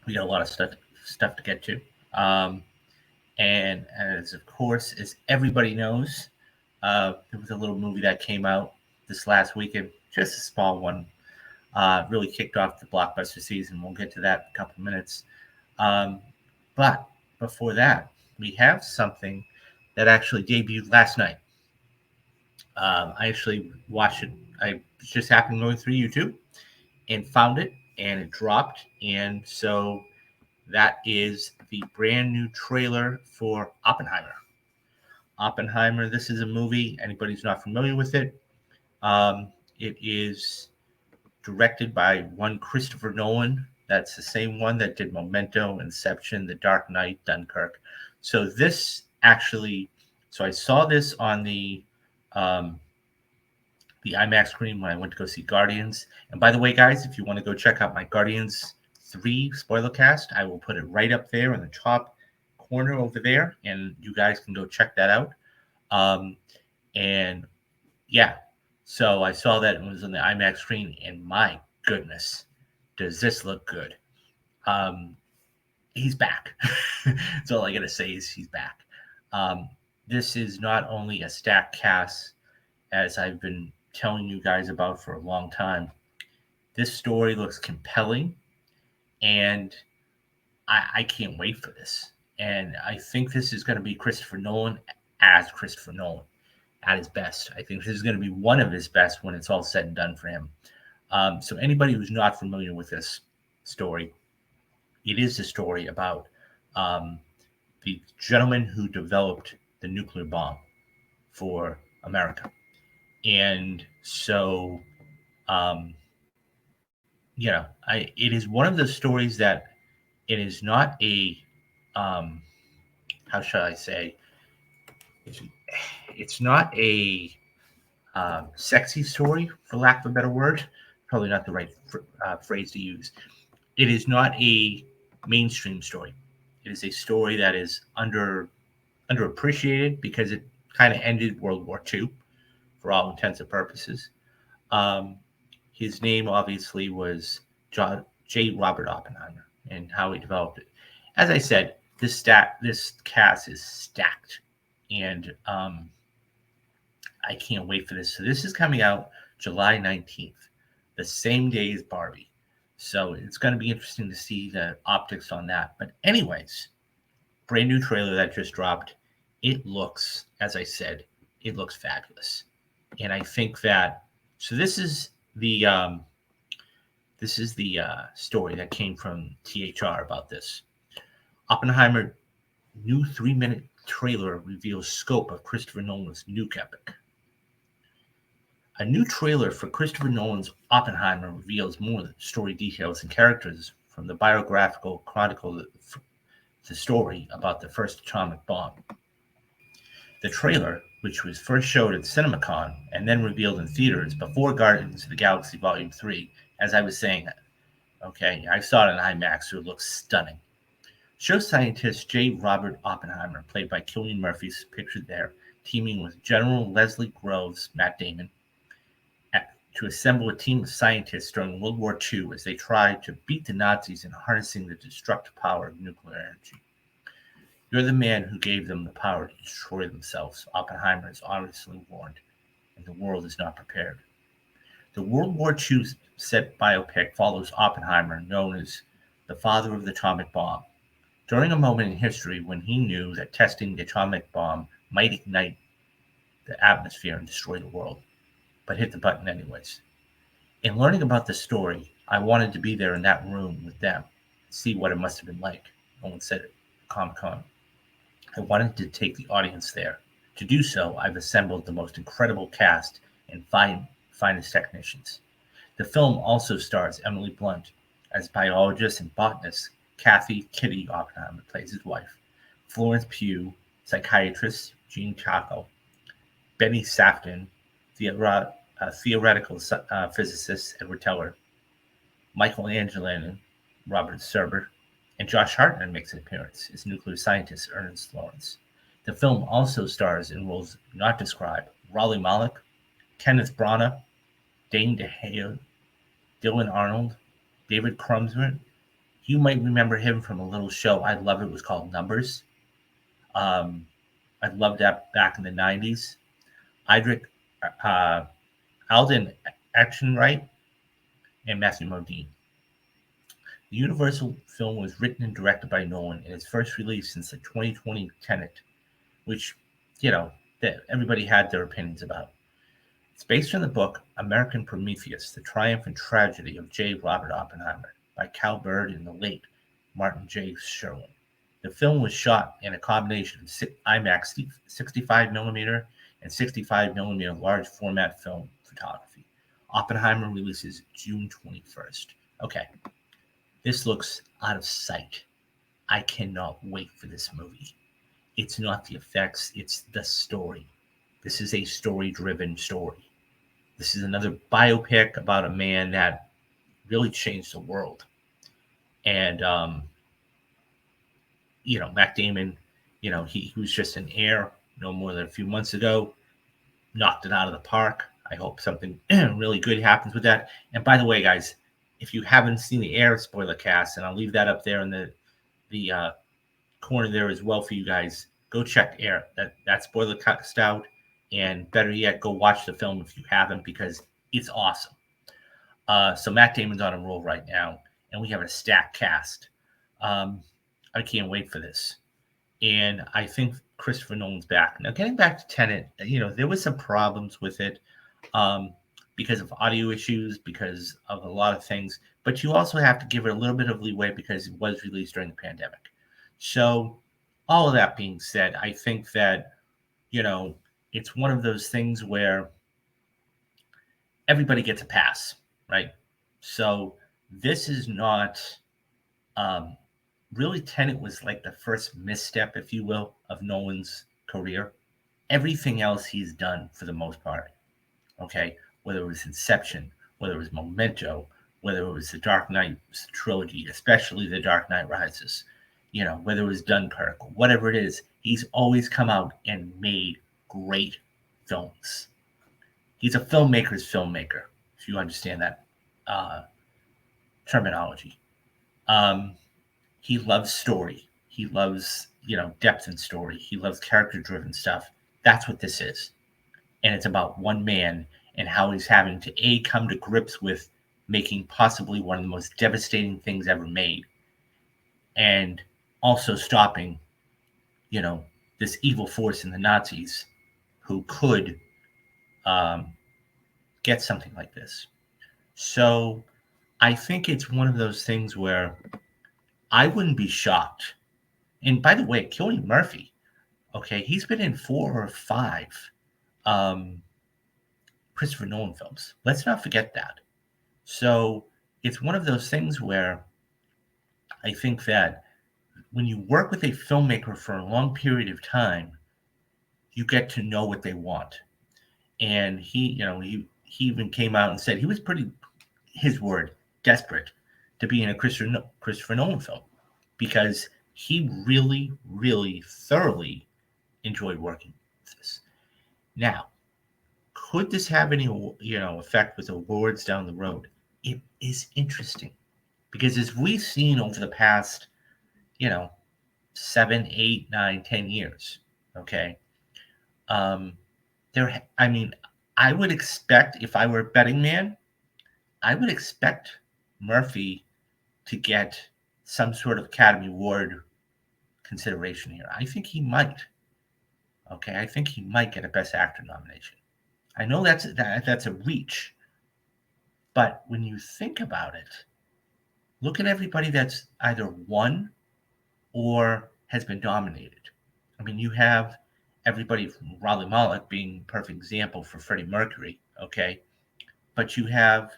We got a lot of stuff to get to. Um, and as of course, as everybody knows, there was a little movie that came out this last weekend, just a small one. Really kicked off the blockbuster season. We'll get to that in a couple of minutes. Um, but before that, we have something that actually debuted last night. I actually watched it. I just happened going through YouTube and found it, and it dropped. And so that is the brand new trailer for Oppenheimer. Oppenheimer. This is a movie. Anybody who's not familiar with it, it is directed by one Christopher Nolan. That's the same one that did Memento, Inception, The Dark Knight, Dunkirk. So this actually, so I saw this on um, the IMAX screen when I went to go see Guardians. And by the way, guys, if you want to go check out my Guardians 3 spoiler cast, I will put it right up there in the top corner over there, and you guys can go check that out. Um, and yeah, so I saw that it was on the IMAX screen, and my goodness, does this look good? Um, he's back. That's all I gotta say is he's back. Um, this is not only a stacked cast, as I've been telling you guys about for a long time. This story looks compelling, and I can't wait for this. And I think this is going to be Christopher Nolan as Christopher Nolan at his best. I think this is going to be one of his best when it's all said and done for him. So anybody who's not familiar with this story, it is a story about um, the gentleman who developed the nuclear bomb for America. And so, um, it is one of the stories that it is not a, um, how shall I say, it's, it's not a sexy story, for lack of a better word. Probably not the right phrase to use. It is not a mainstream story. It is a story that is underappreciated because it kind of ended World War II for all intents and purposes. Um, his name obviously was J. Robert Oppenheimer, and how he developed it. As I said, this cast is stacked, and I can't wait for this. So this is coming out July 19th, the same day as Barbie. So it's going to be interesting to see the optics on that. But anyways, brand new trailer that just dropped. It looks, as I said, it looks fabulous, and I think that. So this is the story that came from THR about this. Oppenheimer new 3-minute trailer reveals scope of Christopher Nolan's nuke epic. A new trailer for Christopher Nolan's Oppenheimer reveals more story details and characters from the biographical chronicle the story about the first atomic bomb. The trailer, which was first showed at CinemaCon and then revealed in theaters before Guardians of the Galaxy Volume 3, as I was saying, okay, I saw it in IMAX, so it looks stunning. Show scientist J. Robert Oppenheimer, played by Cillian Murphy, is pictured there, teaming with General Leslie Groves, Matt Damon, to assemble a team of scientists during World War II as they tried to beat the Nazis in harnessing the destructive power of nuclear energy. You're the man who gave them the power to destroy themselves, Oppenheimer is obviously warned, and the world is not prepared. The World War II set biopic follows Oppenheimer, known as the father of the atomic bomb, during a moment in history when he knew that testing the atomic bomb might ignite the atmosphere and destroy the world, but hit the button anyways. In learning about the story, I wanted to be there in that room with them, see what it must have been like. Nolan said at Comic Con. I wanted to take the audience there. To do so, I've assembled the most incredible cast and finest technicians. The film also stars Emily Blunt as biologist and botanist Kathy Kitty Oppenheimer plays his wife, Florence Pugh, psychiatrist Jean Chaco, Benny Safdie, theoretical physicist Edward Teller, Michael Angelini, Robert Serber, and Josh Hartnett makes an appearance as nuclear scientist Ernest Lawrence. The film also stars in roles not described Raleigh Malek, Kenneth Branagh, Dane DeHaan, Dylan Arnold, David Krumsman, You might remember him from a little show I love. It was called Numbers. Um, I loved that back in the 90s. Idric uh, Alden Ehrenreich and Matthew Modine. The Universal film was written and directed by Nolan and its first release since the 2020 Tenet, which, that everybody had their opinions about. It's based on the book American Prometheus, The Triumph and Tragedy of J. Robert Oppenheimer by Cal Bird and the late Martin J. Sherwin. The film was shot in a combination of IMAX 65mm and 65mm large format film photography. Oppenheimer releases June 21st. Okay, this looks out of sight. I cannot wait for this movie. It's not the effects, it's the story. This is a story-driven story. This is another biopic about a man that really changed the world. And, Matt Damon, he was just an heir no more than a few months ago, knocked it out of the park. I hope something really good happens with that. And by the way, guys, if you haven't seen the Air spoiler cast, and I'll leave that up there in the corner there as well for you guys, go check Air. That spoiler cast out. And better yet, go watch the film if you haven't, because it's awesome. So Matt Damon's on a roll right now, and we have a stacked cast. I can't wait for this. And I think Christopher Nolan's back. Now, getting back to Tenet, there was some problems with it because of audio issues, because of a lot of things. But you also have to give it a little bit of leeway because it was released during the pandemic. So all of that being said, I think that, it's one of those things where everybody gets a pass, right? So this is not really. Tenet was like the first misstep, if you will, of Nolan's career. Everything else he's done for the most part, okay, whether it was Inception, whether it was Memento, whether it was the Dark Knight trilogy, especially the Dark Knight Rises, whether it was Dunkirk, whatever it is, he's always come out and made great films. He's a filmmaker's filmmaker, if you understand that terminology. He loves story. He loves, depth and story. He loves character-driven stuff. That's what this is. And it's about one man and how he's having to, come to grips with making possibly one of the most devastating things ever made. And also stopping, this evil force in the Nazis who could get something like this. So I think it's one of those things where I wouldn't be shocked. And by the way, Cillian Murphy, okay, he's been in 4 or 5 Christopher Nolan films. Let's not forget that. So it's one of those things where I think that when you work with a filmmaker for a long period of time, you get to know what they want. And he even came out and said he was pretty, his word, desperate to be in a Christopher Nolan film because he really, really thoroughly enjoyed working with this. Now, could this have any, effect with awards down the road? It is interesting because as we've seen over the past, 7, 8, 9, 10 years, okay, I would expect, if I were a betting man, I would expect Murphy to get some sort of Academy Award consideration here. I think he might. Okay, I think he might get a Best Actor nomination. I know that's a reach, but when you think about it, look at everybody that's either won or has been nominated. I mean, you have everybody from Rami Malek being a perfect example for Freddie Mercury, okay? But you have,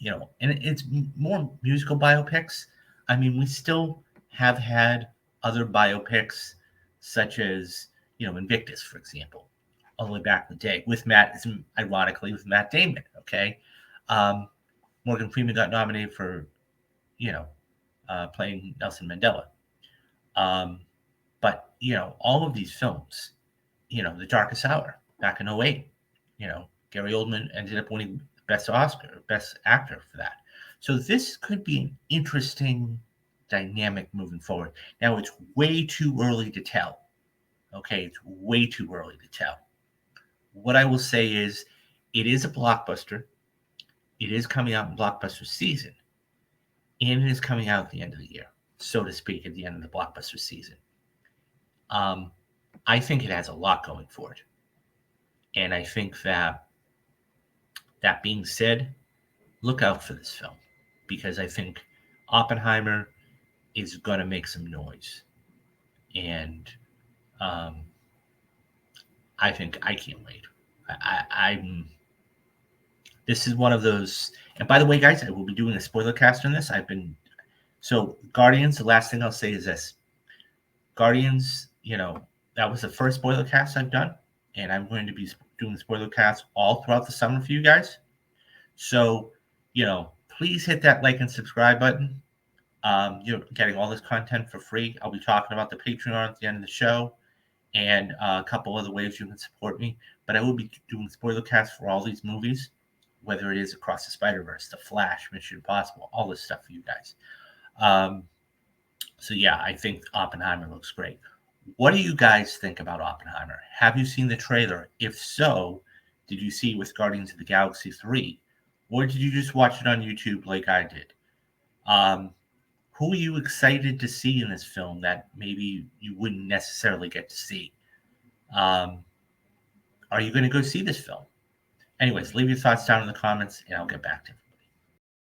and it's more musical biopics. I mean, we still have had other biopics, such as, Invictus, for example, all the way back in the day, ironically, with Matt Damon, okay? Morgan Freeman got nominated for, playing Nelson Mandela. But, all of these films, The Darkest Hour back in 2008, Gary Oldman ended up winning Best Actor for that. So this could be an interesting dynamic moving forward. Now, it's way too early to tell. Okay, it's way too early to tell. What I will say is it is a blockbuster. It is coming out in blockbuster season, and it is coming out at the end of the year, so to speak, at the end of the blockbuster season. I think it has a lot going for it. And I think that being said, look out for this film because I think Oppenheimer is going to make some noise. And um, I think I can't wait. I'm. This is one of those. And by the way, guys, I will be doing a spoiler cast on this. So Guardians. The last thing I'll say is this: Guardians. That was the first spoiler cast I've done, and I'm going to be doing spoiler casts all throughout the summer for you guys. So, please hit that like and subscribe button. You're getting all this content for free. I'll be talking about the Patreon at the end of the show and a couple other ways you can support me. But I will be doing spoiler casts for all these movies, whether it is Across the Spider-Verse, The Flash, Mission Impossible, all this stuff for you guys. So, yeah, I think Oppenheimer looks great. What do you guys think about Oppenheimer? Have you seen the trailer? If so, did you see it with Guardians of the Galaxy 3? Or did you just watch it on YouTube like I did? Who are you excited to see in this film that maybe you wouldn't necessarily get to see? Are you going to go see this film? Anyways, leave your thoughts down in the comments, and I'll get back to you.